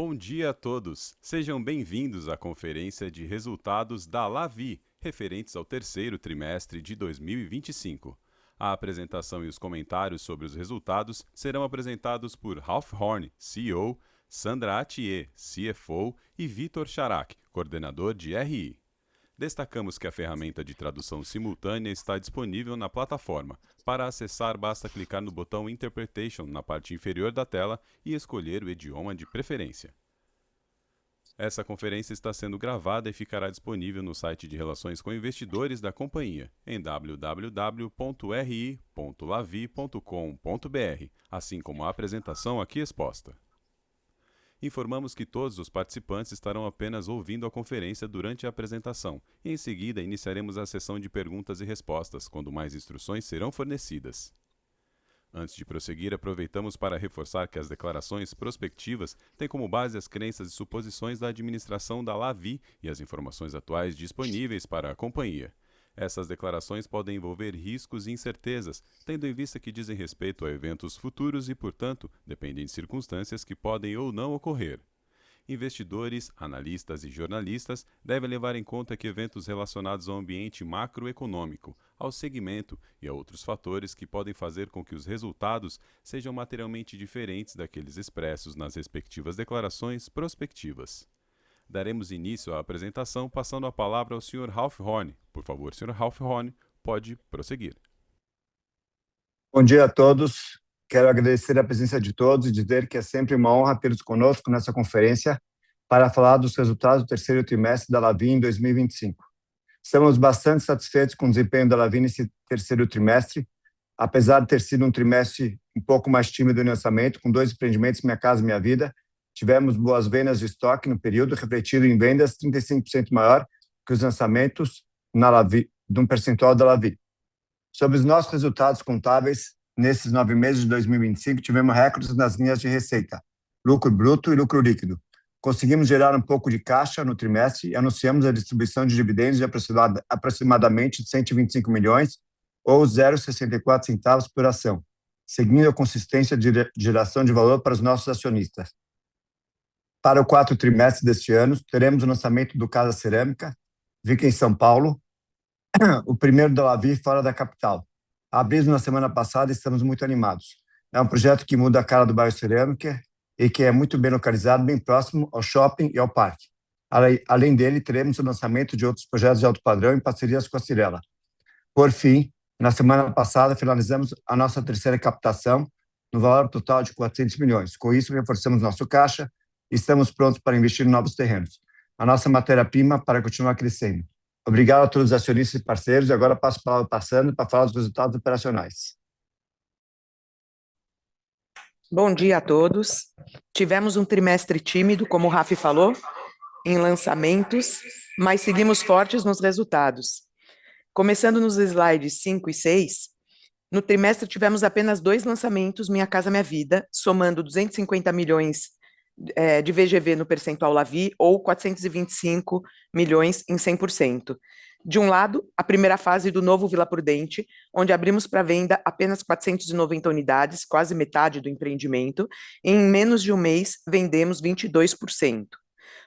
Bom dia a todos. Sejam bem-vindos à conferência de resultados da Lavi, referentes ao terceiro trimestre de 2025. A apresentação e os comentários sobre os resultados serão apresentados por Ralph Horn, CEO, Sandra Attier, CFO e Vitor Charac, coordenador de RI. Destacamos que a ferramenta de tradução simultânea está disponível na plataforma. Para acessar, basta clicar no botão Interpretation na parte inferior da tela e escolher o idioma de preferência. Essa conferência está sendo gravada e ficará disponível no site de Relações com Investidores da companhia, em www.ri.lavi.com.br, assim como a apresentação aqui exposta. Informamos que todos os participantes estarão apenas ouvindo a conferência durante a apresentação e, em seguida, iniciaremos a sessão de perguntas e respostas, quando mais instruções serão fornecidas. Antes de prosseguir, aproveitamos para reforçar que as declarações prospectivas têm como base as crenças e suposições da administração da Lavi e as informações atuais disponíveis para a companhia. Essas declarações podem envolver riscos e incertezas, tendo em vista que dizem respeito a eventos futuros e, portanto, dependem de circunstâncias que podem ou não ocorrer. Investidores, analistas e jornalistas devem levar em conta que eventos relacionados ao ambiente macroeconômico, ao segmento e a outros fatores que podem fazer com que os resultados sejam materialmente diferentes daqueles expressos nas respectivas declarações prospectivas. Daremos início à apresentação passando a palavra ao Sr. Ralph Horn. Por favor, Sr. Ralph Horn, pode prosseguir. Bom dia a todos. Quero agradecer a presença de todos e dizer que é sempre uma honra tê-los conosco nessa conferência para falar dos resultados do terceiro trimestre da Lavi em 2025. Estamos bastante satisfeitos com o desempenho da Lavi nesse terceiro trimestre, apesar de ter sido um trimestre um pouco mais tímido no lançamento, com 2 empreendimentos, Minha Casa Minha Vida. Tivemos boas vendas de estoque no período, refletido em vendas 35% maior que os lançamentos na Lavi, de um percentual da Lavi. Sobre os nossos resultados contábeis, nesses 9 meses de 2025, tivemos recordes nas linhas de receita, lucro bruto e lucro líquido. Conseguimos gerar um pouco de caixa no trimestre e anunciamos a distribuição de dividendos de aproximadamente 125 milhões ou 0,64 centavos por ação, seguindo a consistência de geração de valor para os nossos acionistas. Para o quarto trimestre deste ano, teremos o lançamento do Casa Cerâmica, fica em São Paulo, o primeiro da Lavi fora da capital. Abrimos na semana passada e estamos muito animados. É um projeto que muda a cara do bairro Cerâmica e que é muito bem localizado, bem próximo ao shopping e ao parque. Além dele, teremos o lançamento de outros projetos de alto padrão em parcerias com a Cirela. Por fim, na semana passada, finalizamos a nossa terceira captação, no valor total de 400 milhões. Com isso, reforçamos nosso caixa e estamos prontos para investir em novos terrenos. A nossa matéria-prima para continuar crescendo. Obrigado a todos os acionistas e parceiros, e agora passo a palavra passando para falar dos resultados operacionais. Bom dia a todos. Tivemos um trimestre tímido, como o Rafi falou, em lançamentos, mas seguimos fortes nos resultados. Começando nos slides 5 e 6, no trimestre tivemos apenas 2 lançamentos, Minha Casa Minha Vida, somando 250 milhões de VGV no percentual Lavi ou 425 milhões em 100%. De um lado, a primeira fase do novo Vila Prudente, onde abrimos para venda apenas 490 unidades, quase metade do empreendimento, e em menos de um mês vendemos 22%.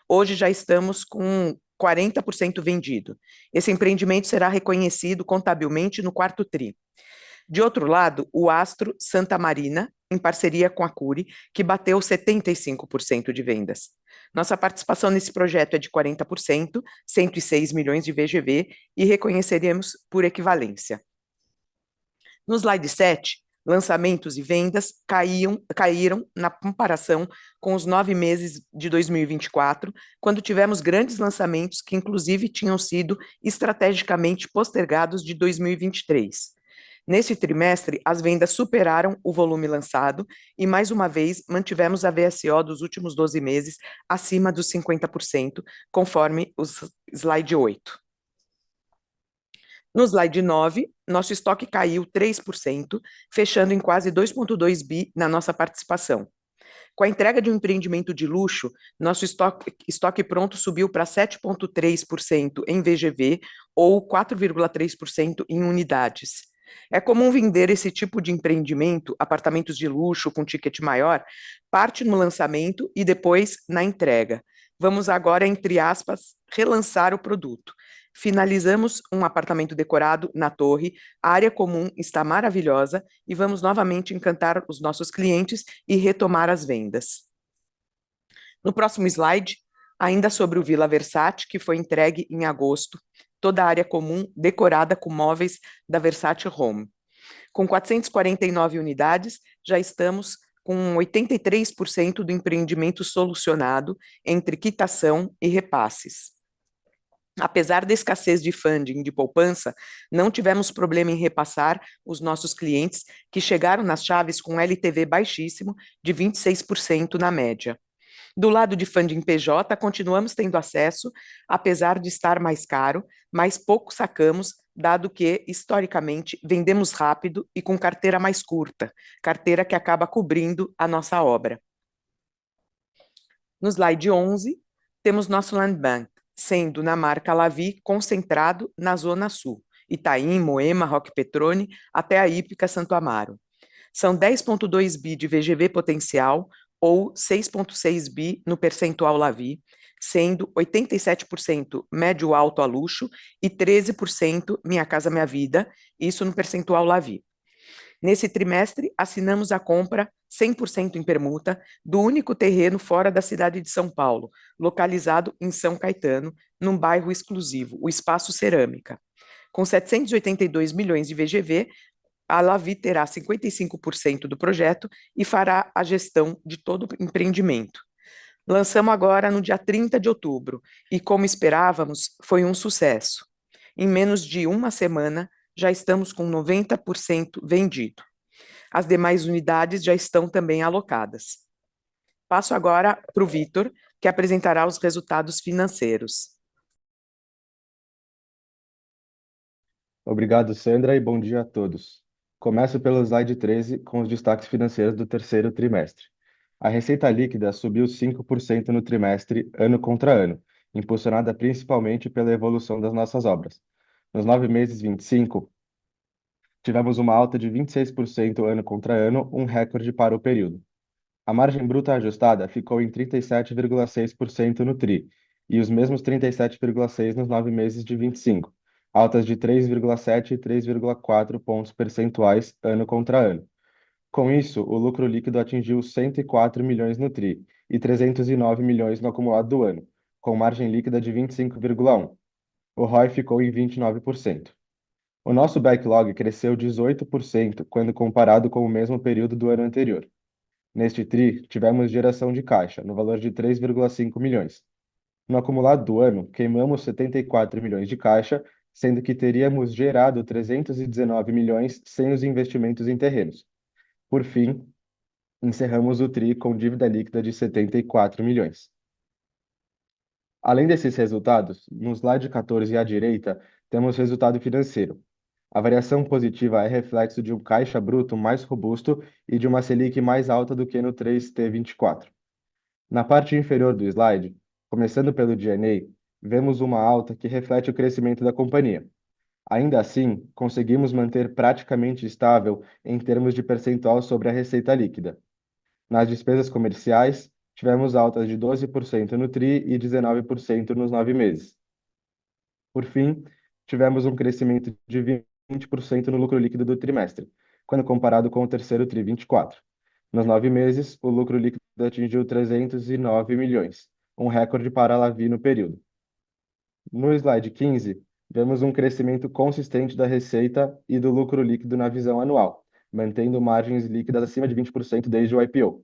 Hoje já estamos com 40% vendido. Esse empreendimento será reconhecido contabilmente no quarto tri. De outro lado, o Astro Santa Marina, em parceria com a Cury, que bateu 75% de vendas. Nossa participação nesse projeto é de 40%, 106 milhões de VGV, e reconheceremos por equivalência. No slide 7, lançamentos e vendas caíram na comparação com os 9 meses de 2024, quando tivemos grandes lançamentos que inclusive tinham sido estrategicamente postergados de 2023. Nesse trimestre, as vendas superaram o volume lançado e, mais uma vez, mantivemos a VSO dos últimos 12 meses acima dos 50%, conforme o slide 8. No slide 9, nosso estoque caiu 3%, fechando em quase 2,2 bi na nossa participação. Com a entrega de um empreendimento de luxo, nosso estoque pronto subiu para 7,3% em VGV ou 4,3% em unidades. É comum vender esse tipo de empreendimento, apartamentos de luxo com ticket maior, parte no lançamento e depois na entrega. Vamos agora, entre aspas, relançar o produto. Finalizamos um apartamento decorado na torre, a área comum está maravilhosa e vamos novamente encantar os nossos clientes e retomar as vendas. No próximo slide, ainda sobre o Vila Versace, que foi entregue em agosto, toda a área comum decorada com móveis da Versace Home. Com 449 unidades, já estamos com 83% do empreendimento solucionado entre quitação e repasses. Apesar da escassez de funding de poupança, não tivemos problema em repassar os nossos clientes que chegaram nas chaves com LTV baixíssimo de 26% na média. Do lado de funding PJ, continuamos tendo acesso, apesar de estar mais caro, mas pouco sacamos, dado que, historicamente, vendemos rápido e com carteira mais curta, carteira que acaba cobrindo a nossa obra. No slide 11, temos nosso land bank, sendo na marca Lavi concentrado na Zona Sul, Itaim, Moema, Roque Petrone, até a Hípica Santo Amaro. São 10,2 bi de VGV potencial, ou 6,6 bi no percentual Lavi, sendo 87% médio alto a luxo e 13% Minha Casa Minha Vida, isso no percentual Lavi. Nesse trimestre, assinamos a compra 100% em permuta do único terreno fora da cidade de São Paulo, localizado em São Caetano, num bairro exclusivo, o Espaço Cerâmica. Com 782 milhões de VGV, a Lavi terá 55% do projeto e fará a gestão de todo o empreendimento. Lançamos agora no dia 30 de outubro e, como esperávamos, foi um sucesso. Em menos de uma semana, já estamos com 90% vendido. As demais unidades já estão também alocadas. Passo agora para o Vitor, que apresentará os resultados financeiros. Obrigado, Sandra, e bom dia a todos. Começo pelo slide 13, com os destaques financeiros do terceiro trimestre. A receita líquida subiu 5% no trimestre, ano contra ano, impulsionada principalmente pela evolução das nossas obras. Nos 9 meses 25, tivemos uma alta de 26% ano contra ano, um recorde para o período. A margem bruta ajustada ficou em 37,6% no TRI, e os mesmos 37,6% nos 9 meses de 25, altas de 3,7 e 3,4 pontos percentuais ano contra ano. Com isso, o lucro líquido atingiu 104 milhões no TRI e 309 milhões no acumulado do ano, com margem líquida de 25,1%. O ROI ficou em 29%. O nosso backlog cresceu 18% quando comparado com o mesmo período do ano anterior. Neste TRI, tivemos geração de caixa, no valor de 3,5 milhões. No acumulado do ano, queimamos 74 milhões de caixa, sendo que teríamos gerado 319 milhões sem os investimentos em terrenos. Por fim, encerramos o TRI com dívida líquida de 74 milhões. Além desses resultados, no slide 14 à direita, temos resultado financeiro. A variação positiva é reflexo de um caixa bruto mais robusto e de uma Selic mais alta do que no 3T24. Na parte inferior do slide, começando pelo D&A, vemos uma alta que reflete o crescimento da companhia. Ainda assim, conseguimos manter praticamente estável em termos de percentual sobre a receita líquida. Nas despesas comerciais, tivemos altas de 12% no TRI e 19% nos 9 meses. Por fim, tivemos um crescimento de 20% no lucro líquido do trimestre, quando comparado com o terceiro TRI 24. Nos 9 meses, o lucro líquido atingiu 309 milhões, um recorde para a Lavi no período. No slide 15, vemos um crescimento consistente da receita e do lucro líquido na visão anual, mantendo margens líquidas acima de 20% desde o IPO.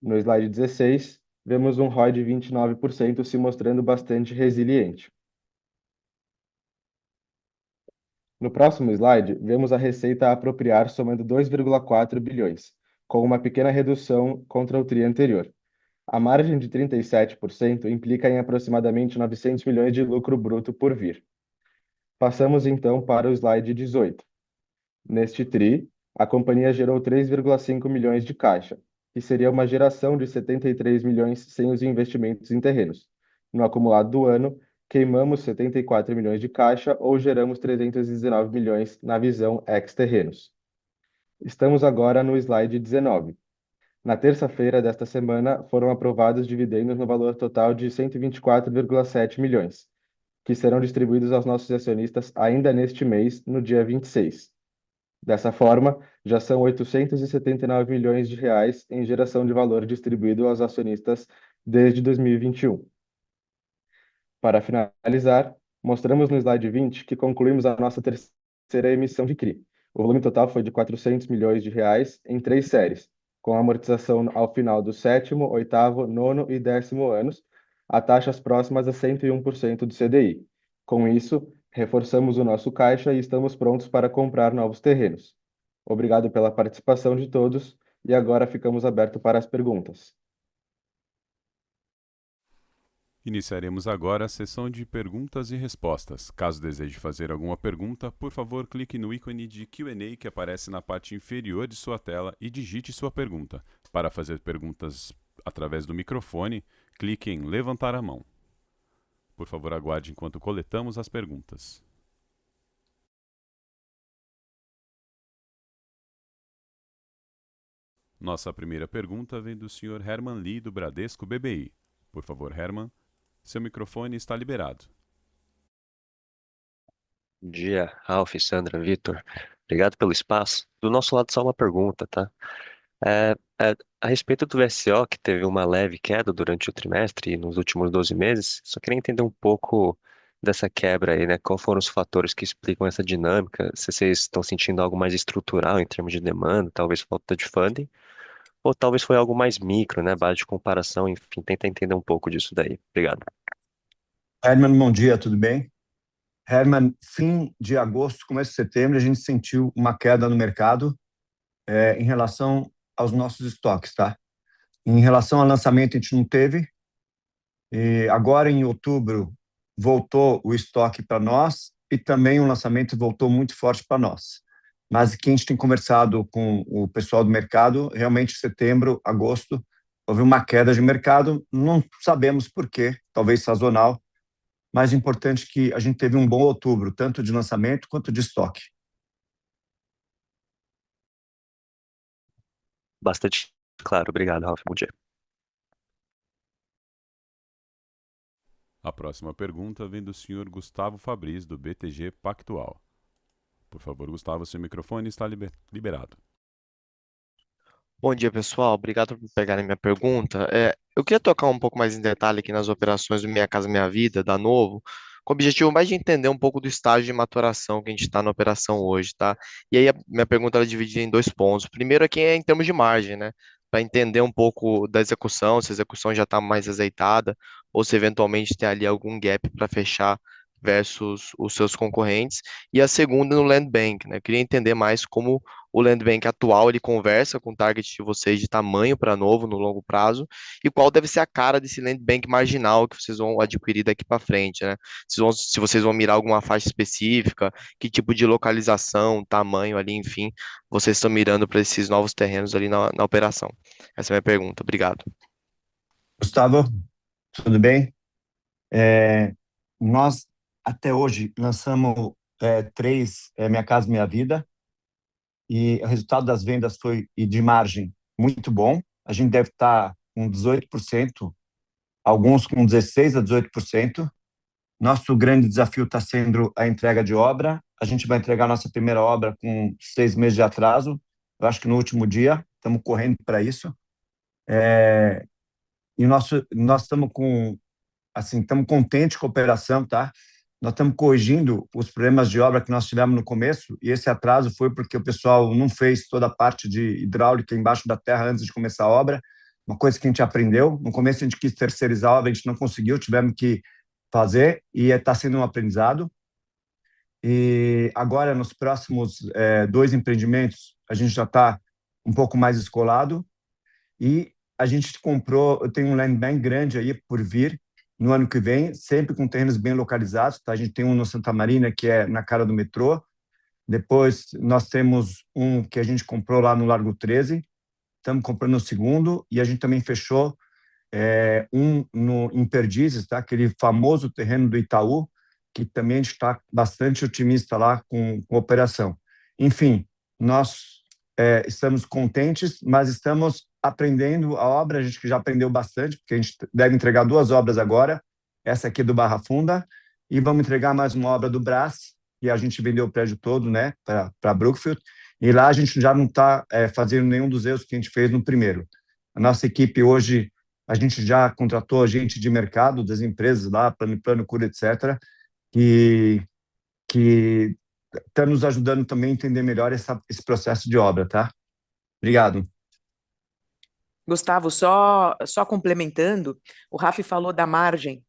No slide 16, vemos um ROI de 29% se mostrando bastante resiliente. No próximo slide, vemos a receita a apropriar somando 2,4 bilhões, com uma pequena redução contra o TRI anterior. A margem de 37% implica em aproximadamente 900 milhões de lucro bruto por vir. Passamos então para o slide 18. Neste TRI, a companhia gerou 3,5 milhões de caixa, que seria uma geração de 73 milhões sem os investimentos em terrenos. No acumulado do ano, queimamos 74 milhões de caixa ou geramos 319 milhões na visão ex-terrenos. Estamos agora no slide 19. Na terça-feira desta semana, foram aprovados dividendos no valor total de 124,7 milhões, que serão distribuídos aos nossos acionistas ainda neste mês, no dia 26. Dessa forma, já são 879 milhões de reais em geração de valor distribuído aos acionistas desde 2021. Para finalizar, mostramos no slide 20 que concluímos a nossa terceira emissão de CRI. O volume total foi de 400 milhões de reais em 3 séries, com amortização ao final do 7º, 8º, 9º e 10º anos, a taxas próximas a 101% do CDI. Com isso, reforçamos o nosso caixa e estamos prontos para comprar novos terrenos. Obrigado pela participação de todos e agora ficamos abertos para as perguntas. Iniciaremos agora a sessão de perguntas e respostas. Caso deseje fazer alguma pergunta, por favor, clique no ícone de Q&A que aparece na parte inferior de sua tela e digite sua pergunta. Para fazer perguntas através do microfone, clique em levantar a mão. Por favor, aguarde enquanto coletamos as perguntas. Nossa primeira pergunta vem do Sr. Herman Lee, do Bradesco BBI. Por favor, Herman, seu microfone está liberado. Bom dia, Ralf, Sandra, Vitor. Obrigado pelo espaço. Do nosso lado, só uma pergunta, tá? É, a respeito do VSO, que teve uma leve queda durante o trimestre e nos últimos 12 meses, só queria entender um pouco dessa quebra aí, né? Quais foram os fatores que explicam essa dinâmica? Se vocês estão sentindo algo mais estrutural em termos de demanda, talvez falta de funding, ou talvez foi algo mais micro, né? Base de comparação, enfim, tenta entender um pouco disso daí. Obrigado. Herman, bom dia, tudo bem? Herman, fim de agosto, começo de setembro, a gente sentiu uma queda no mercado em relação aos nossos estoques, tá? Em relação ao lançamento, a gente não teve. E agora, em outubro, voltou o estoque para nós e também o lançamento voltou muito forte para nós. Mas que a gente tem conversado com o pessoal do mercado, realmente setembro, agosto, houve uma queda de mercado, não sabemos por quê, talvez sazonal, mas importante que a gente teve um bom outubro, tanto de lançamento quanto de estoque. Bastante claro. Obrigado, Ralf. Bom dia. A próxima pergunta vem do Sr. Gustavo Fabris, do BTG Pactual. Por favor, Gustavo, seu microfone está liberado. Bom dia, pessoal. Obrigado por pegarem minha pergunta. Eu queria tocar um pouco mais em detalhe aqui nas operações do Minha Casa Minha Vida, da Novo, com o objetivo mais de entender um pouco do estágio de maturação que a gente está na operação hoje, tá? E aí a minha pergunta ela é dividida em 2 pontos. Primeiro aqui é em termos de margem, né? Para entender um pouco da execução, se a execução já está mais azeitada, ou se eventualmente tem ali algum gap para fechar versus os seus concorrentes. E a segunda no Land Bank, né? Eu queria entender mais como o Land Bank atual ele conversa com o target de vocês de tamanho para Novo no longo prazo e qual deve ser a cara desse Land Bank marginal que vocês vão adquirir daqui para frente, né? Se vocês vão mirar alguma faixa específica, que tipo de localização, tamanho ali, enfim, vocês estão mirando para esses novos terrenos ali na operação. Essa é a minha pergunta. Obrigado. Gustavo, tudo bem? Nós, até hoje, lançamos 3 Minha Casa Minha Vida, e o resultado das vendas foi e de margem muito bom. A gente deve estar com 18%, alguns com 16% a 18%. Nosso grande desafio está sendo a entrega de obra. A gente vai entregar nossa primeira obra com 6 meses de atraso. Eu acho que no último dia, estamos correndo para isso. E nós estamos estamos contentes com a operação, tá? Nós estamos corrigindo os problemas de obra que nós tivemos no começo, e esse atraso foi porque o pessoal não fez toda a parte de hidráulica embaixo da terra antes de começar a obra, uma coisa que a gente aprendeu. No começo a gente quis terceirizar a obra, a gente não conseguiu, tivemos que fazer, e está sendo um aprendizado. E agora, nos próximos 2 empreendimentos, a gente já está um pouco mais escolado, e a gente comprou, eu tenho um land bank grande aí por vir, no ano que vem, sempre com terrenos bem localizados, tá? A gente tem um no Santa Marina, que é na cara do metrô. Depois, nós temos um que a gente comprou lá no Largo 13. Estamos comprando o segundo. E a gente também fechou em Perdizes, tá? Aquele famoso terreno do Itaú, que também a gente está bastante otimista lá com a operação. Enfim, nós estamos contentes, mas estamos aprendendo a obra, a gente já aprendeu bastante, porque a gente deve entregar 2 obras agora, essa aqui do Barra Funda, e vamos entregar mais uma obra do Brás, e a gente vendeu o prédio todo, né, para Brookfield, e lá a gente já não está fazendo nenhum dos erros que a gente fez no primeiro. A nossa equipe hoje, a gente já contratou gente de mercado, das empresas lá, Plano Cura, etc., que está nos ajudando também a entender melhor esse processo de obra, tá? Obrigado. Gustavo, só complementando, o Rafi falou da margem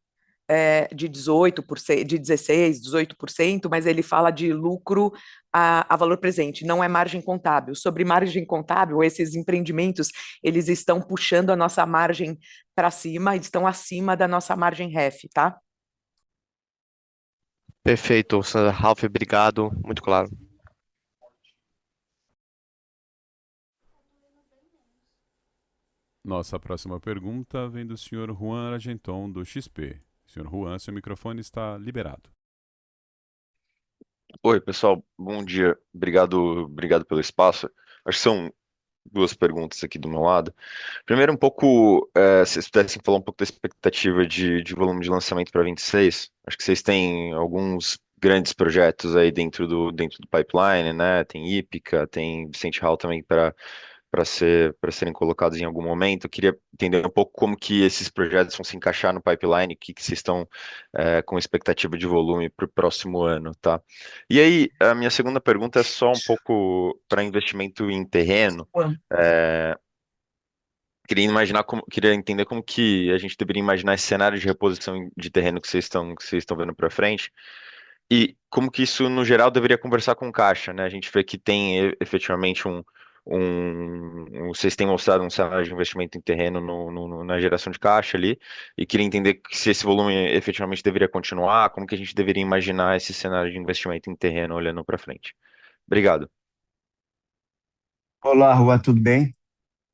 de 18%, de 16%, 18%, mas ele fala de lucro a valor presente, não é margem contábil. Sobre margem contábil, esses empreendimentos, eles estão puxando a nossa margem para cima, estão acima da nossa margem REF, tá? Perfeito, Sandra. Ralph, obrigado. Muito claro. Nossa próxima pergunta vem do senhor Juan Argenton, do XP. Senhor Juan, seu microfone está liberado. Oi, pessoal, bom dia. Obrigado pelo espaço. Acho que são 2 perguntas aqui do meu lado. Primeiro, um pouco, se vocês pudessem falar um pouco da expectativa de volume de lançamento para 26. Acho que vocês têm alguns grandes projetos aí dentro do pipeline, né? Tem Ípica, tem Vicente Hall também para serem colocados em algum momento. Eu queria entender um pouco como que esses projetos vão se encaixar no pipeline, o que vocês estão com expectativa de volume para o próximo ano, tá? E aí, a minha segunda pergunta é só um pouco para investimento em terreno. Queria entender como que a gente deveria imaginar esse cenário de reposição de terreno que vocês estão vendo para frente. E como que isso, no geral, deveria conversar com o caixa, né? A gente vê que tem efetivamente vocês têm mostrado um cenário de investimento em terreno na geração de caixa ali, e queria entender se esse volume efetivamente deveria continuar, como que a gente deveria imaginar esse cenário de investimento em terreno olhando para frente. Obrigado. Olá, Juan, tudo bem?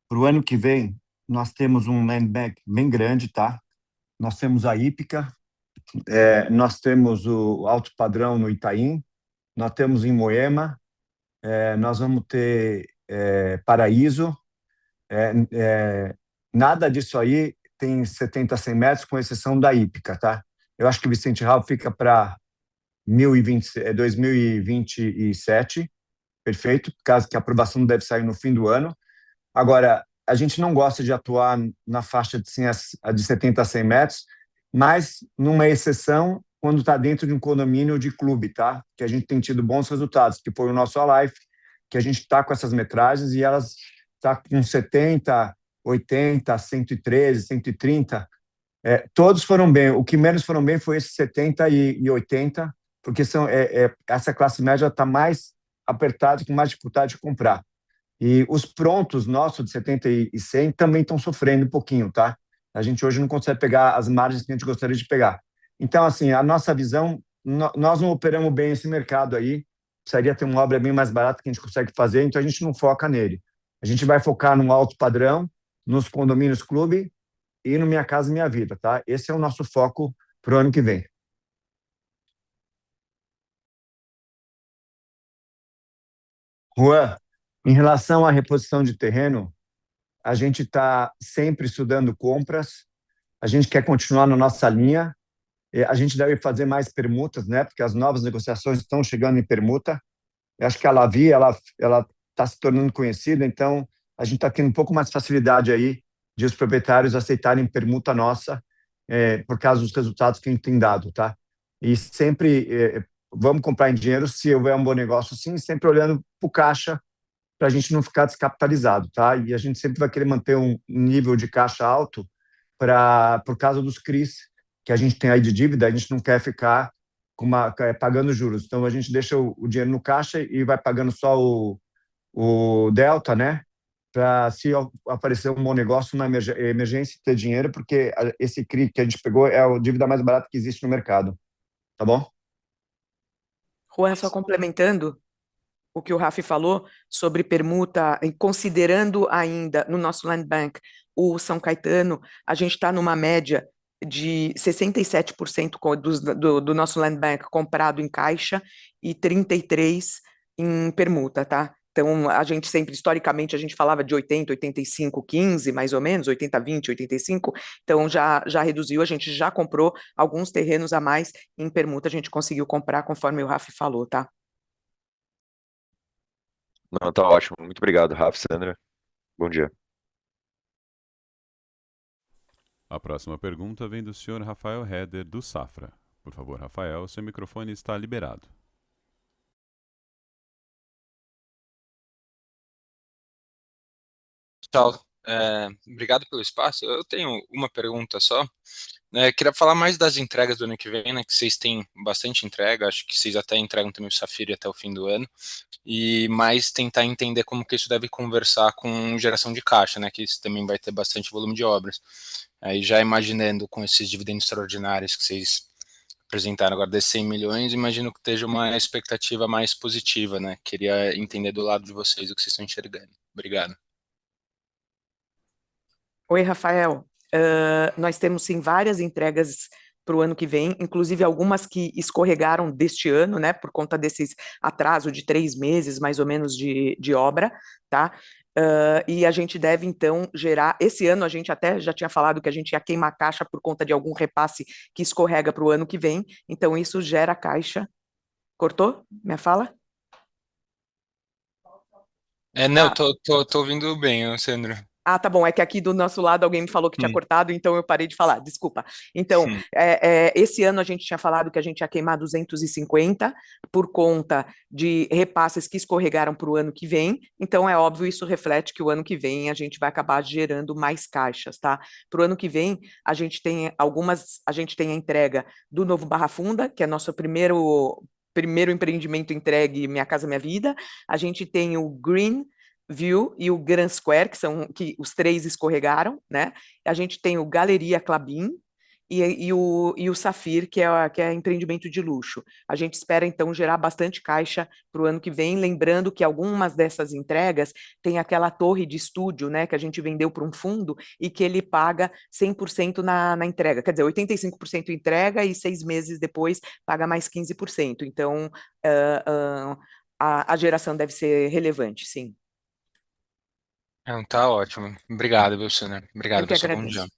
Para o ano que vem, nós temos um land bank bem grande, tá? Nós temos a Ípica, nós temos o Alto Padrão no Itaim, nós temos em Moema, nós vamos ter Paraíso. Nada disso aí tem 70, 100 metros, com exceção da Ípica, tá? Eu acho que o Vicente Hall fica para 2027, perfeito, caso que a aprovação deve sair no fim do ano. Agora, a gente não gosta de atuar na faixa de 70 a 100 metros, mas numa exceção quando está dentro de um condomínio de clube, tá? Que a gente tem tido bons resultados, que foi o nosso Alife, que a gente está com essas metragens e elas tá com 70, 80, 113, 130. Todos foram bem. O que menos foram bem foi esses 70 e 80, porque essa classe média está mais apertada, com mais dificuldade de comprar. E os prontos nossos de 70 e 100 também estão sofrendo um pouquinho, tá? A gente hoje não consegue pegar as margens que a gente gostaria de pegar. Então, assim, a nossa visão, nós não operamos bem esse mercado aí, precisaria ter uma obra bem mais barata que a gente consegue fazer, então a gente não foca nele. A gente vai focar no alto padrão, nos condomínios clube e no Minha Casa Minha Vida, tá? Esse é o nosso foco para o ano que vem. Juan, em relação à reposição de terreno, a gente está sempre estudando compras, a gente quer continuar na nossa linha, a gente deve fazer mais permutas, né? Porque as novas negociações estão chegando em permuta. Eu acho que a Lavi, ela está se tornando conhecida, então a gente está tendo um pouco mais facilidade aí de os proprietários aceitarem permuta nossa, por causa dos resultados que a gente tem dado, tá? E sempre vamos comprar em dinheiro se houver um bom negócio, sim, sempre olhando para o caixa, para a gente não ficar descapitalizado, tá? E a gente sempre vai querer manter um nível de caixa alto por causa dos CRIs que a gente tem aí de dívida, a gente não quer ficar pagando juros. Então, a gente deixa o dinheiro no caixa e vai pagando só o delta, né? Para se aparecer um bom negócio, uma emergência, ter dinheiro, porque esse CRI que a gente pegou é a dívida mais barata que existe no mercado. Tá bom? Juan, só complementando o que o Rafi falou sobre permuta, considerando ainda no nosso land bank o São Caetano, a gente está numa média de 67% do nosso land bank comprado em caixa e 33% em permuta, tá? Então, a gente sempre, historicamente, a gente falava de 80, 85, 15, mais ou menos, 80, 20, 85, então já reduziu, a gente já comprou alguns terrenos a mais em permuta, a gente conseguiu comprar, conforme o Rafa falou, tá? Não, tá ótimo. Muito obrigado, Rafa, Sandra. Bom dia. A próxima pergunta vem do senhor Rafael Heder, do Safra. Por favor, Rafael, seu microfone está liberado. Tchau. Obrigado pelo espaço. Eu tenho uma pergunta só. Queria falar mais das entregas do ano que vem, né? Que vocês têm bastante entrega, acho que vocês até entregam também o Safira até o fim do ano. E mais tentar entender como que isso deve conversar com geração de caixa, né? Que isso também vai ter bastante volume de obras. Aí já imaginando com esses dividendos extraordinários que vocês apresentaram agora desses 100 milhões, imagino que esteja uma expectativa mais positiva, né? Queria entender do lado de vocês o que vocês estão enxergando. Obrigado. Oi, Rafael. Nós temos sim várias entregas para o ano que vem, inclusive algumas que escorregaram deste ano, né, por conta desses atraso de 3 meses, mais ou menos, de obra, tá? E a gente deve, então, gerar. Esse ano a gente até já tinha falado que a gente ia queimar caixa por conta de algum repasse que escorrega para o ano que vem, então isso gera caixa. Cortou minha fala? Não, tô ouvindo bem, Sandro. Ah, tá bom. É que aqui do nosso lado alguém me falou que tinha cortado, então eu parei de falar. Desculpa. Então, esse ano a gente tinha falado que a gente ia queimar 250 por conta de repasses que escorregaram para o ano que vem. Então, é óbvio, isso reflete que o ano que vem a gente vai acabar gerando mais caixas, tá? Para o ano que vem, a gente tem a entrega do novo Barra Funda, que é nosso primeiro empreendimento entregue Minha Casa Minha Vida. A gente tem o Green View e o Grand Square, que os três escorregaram, né? A gente tem o Galeria Klabin e o Safir, que é empreendimento de luxo. A gente espera, então, gerar bastante caixa para o ano que vem, lembrando que algumas dessas entregas tem aquela torre de estúdio, né, que a gente vendeu para um fundo e que ele paga 100% na entrega, quer dizer, 85% entrega e 6 meses depois paga mais 15%. Então, a geração deve ser relevante, sim. Tá ótimo. Obrigado, viu, Sandro? Obrigado, Eu que pessoal. Bom dia. agradeço.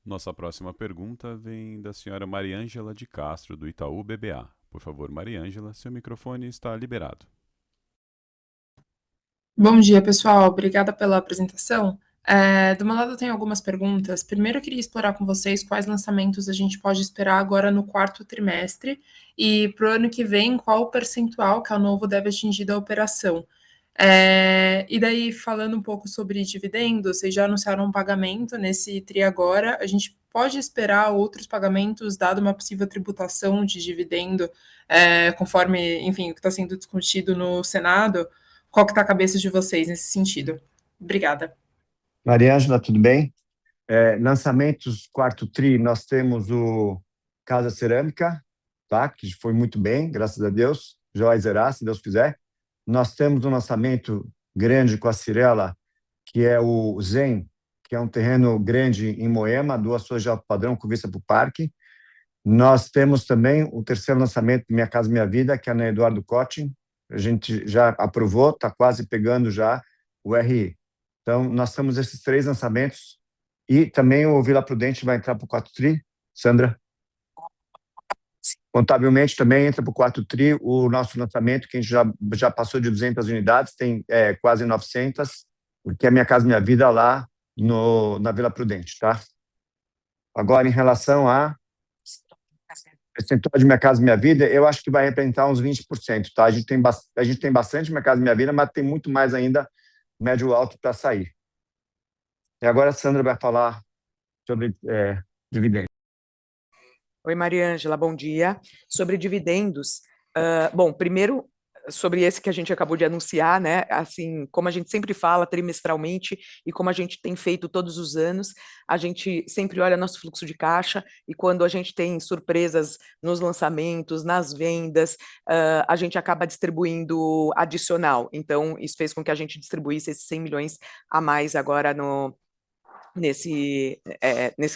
Nossa próxima pergunta vem da senhora Mariângela de Castro, do Itaú BBA. Por favor, Mariângela, seu microfone está liberado. Bom dia, pessoal. Obrigada pela apresentação. Do meu lado, eu tenho algumas perguntas. Primeiro, eu queria explorar com vocês quais lançamentos a gente pode esperar agora no quarto trimestre e para o ano que vem, qual o percentual que a Novo deve atingir da operação. E daí, falando um pouco sobre dividendos, vocês já anunciaram um pagamento nesse TRI agora. A gente pode esperar outros pagamentos, dado uma possível tributação de dividendo, conforme, enfim, o que está sendo discutido no Senado? Qual que está a cabeça de vocês nesse sentido? Obrigada. Mariângela, tudo bem? Lançamentos quarto TRI, nós temos o Casa Cerâmica, tá? Que foi muito bem, graças a Deus, já vai zerar, se Deus quiser. Nós temos um lançamento grande com a Cirela, que é o Zen, que é um terreno grande em Moema, 2 torres de alto padrão com vista para o parque. Nós temos também o terceiro lançamento Minha Casa Minha Vida, que é na Eduardo Cotting. A gente já aprovou, está quase pegando já o RI. Então, nós temos esses 3 lançamentos e também o Vila Prudente vai entrar para o 4 TRI. Sandra? Contabilmente também entra para o 4 TRI o nosso lançamento, que a gente já passou de 200 unidades, tem quase 900, porque é Minha Casa Minha Vida lá na Vila Prudente, tá? Agora, em relação a percentual de Minha Casa Minha Vida, eu acho que vai representar uns 20%, tá? A gente tem bastante Minha Casa Minha Vida, mas tem muito mais ainda médio alto para sair. E agora a Sandra vai falar sobre dividendos. Oi, Mariângela, bom dia. Sobre dividendos, bom, primeiro, sobre esse que a gente acabou de anunciar, né? Assim, como a gente sempre fala trimestralmente e como a gente tem feito todos os anos, a gente sempre olha nosso fluxo de caixa e quando a gente tem surpresas nos lançamentos, nas vendas, a gente acaba distribuindo adicional. Então, isso fez com que a gente distribuísse esses 100 milhões a mais agora nesse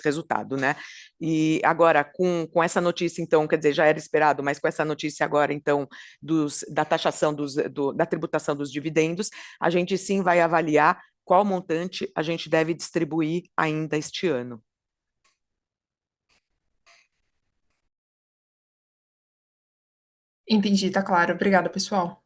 resultado, né? E agora, com essa notícia, então, quer dizer, já era esperado, mas com essa notícia agora, então, da taxação da tributação dos dividendos, a gente sim vai avaliar qual montante a gente deve distribuir ainda este ano. Entendi, tá claro. Obrigada, pessoal.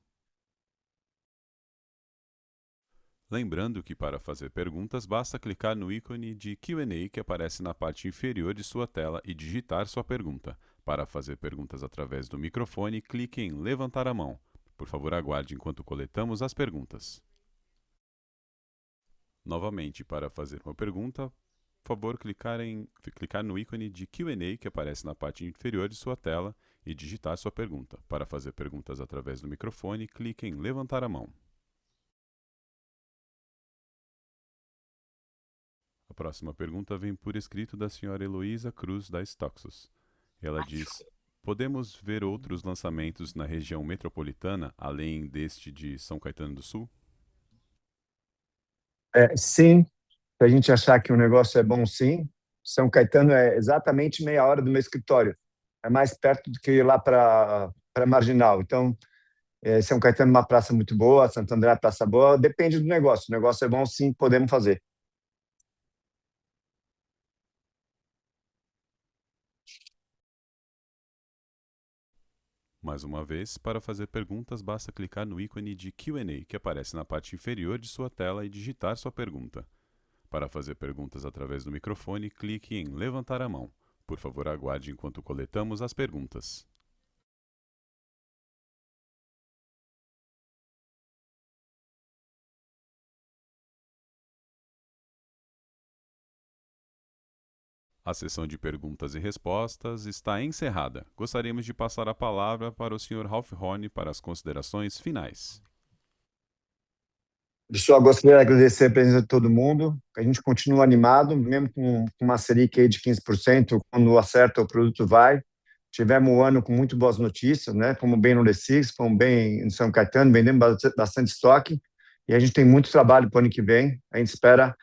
Lembrando que para fazer perguntas basta clicar no ícone de Q&A que aparece na parte inferior de sua tela e digitar sua pergunta. Para fazer perguntas através do microfone, clique em levantar a mão. Por favor, aguarde enquanto coletamos as perguntas. Novamente, para fazer uma pergunta, por favor, clicar no ícone de Q&A que aparece na parte inferior de sua tela e digitar sua pergunta. Para fazer perguntas através do microfone, clique em levantar a mão. A próxima pergunta vem por escrito da senhora Heloísa Cruz da Stoxos. Ela diz: podemos ver outros lançamentos na região metropolitana, além deste de São Caetano do Sul? Sim, se a gente achar que o negócio é bom, sim. São Caetano é exatamente meia hora do meu escritório. É mais perto do que ir lá para Marginal. Então, São Caetano é uma praça muito boa, Santo André é uma praça boa. Depende do negócio. O negócio é bom, sim, podemos fazer. Mais uma vez, para fazer perguntas, basta clicar no ícone de Q&A que aparece na parte inferior de sua tela e digitar sua pergunta. Para fazer perguntas através do microfone, clique em levantar a mão. Por favor, aguarde enquanto coletamos as perguntas. A sessão de perguntas e respostas está encerrada. Gostaríamos de passar a palavra para o Sr. Ralph Horn para as considerações finais. Pessoal, gostaria de agradecer a presença de todo mundo. A gente continua animado, mesmo com uma Selic aí de 15%, quando acerta o produto vai. Tivemos um ano com muito boas notícias, né? Fomos bem no L6, fomos bem em São Caetano, vendemos bastante estoque. E a gente tem muito trabalho para o ano que vem. A gente espera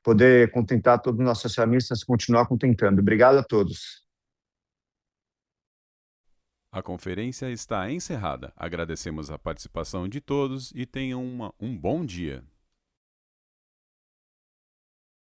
poder contentar todos os nossos acionistas e continuar contentando. Obrigado a todos. A conferência está encerrada. Agradecemos a participação de todos e tenham um bom dia.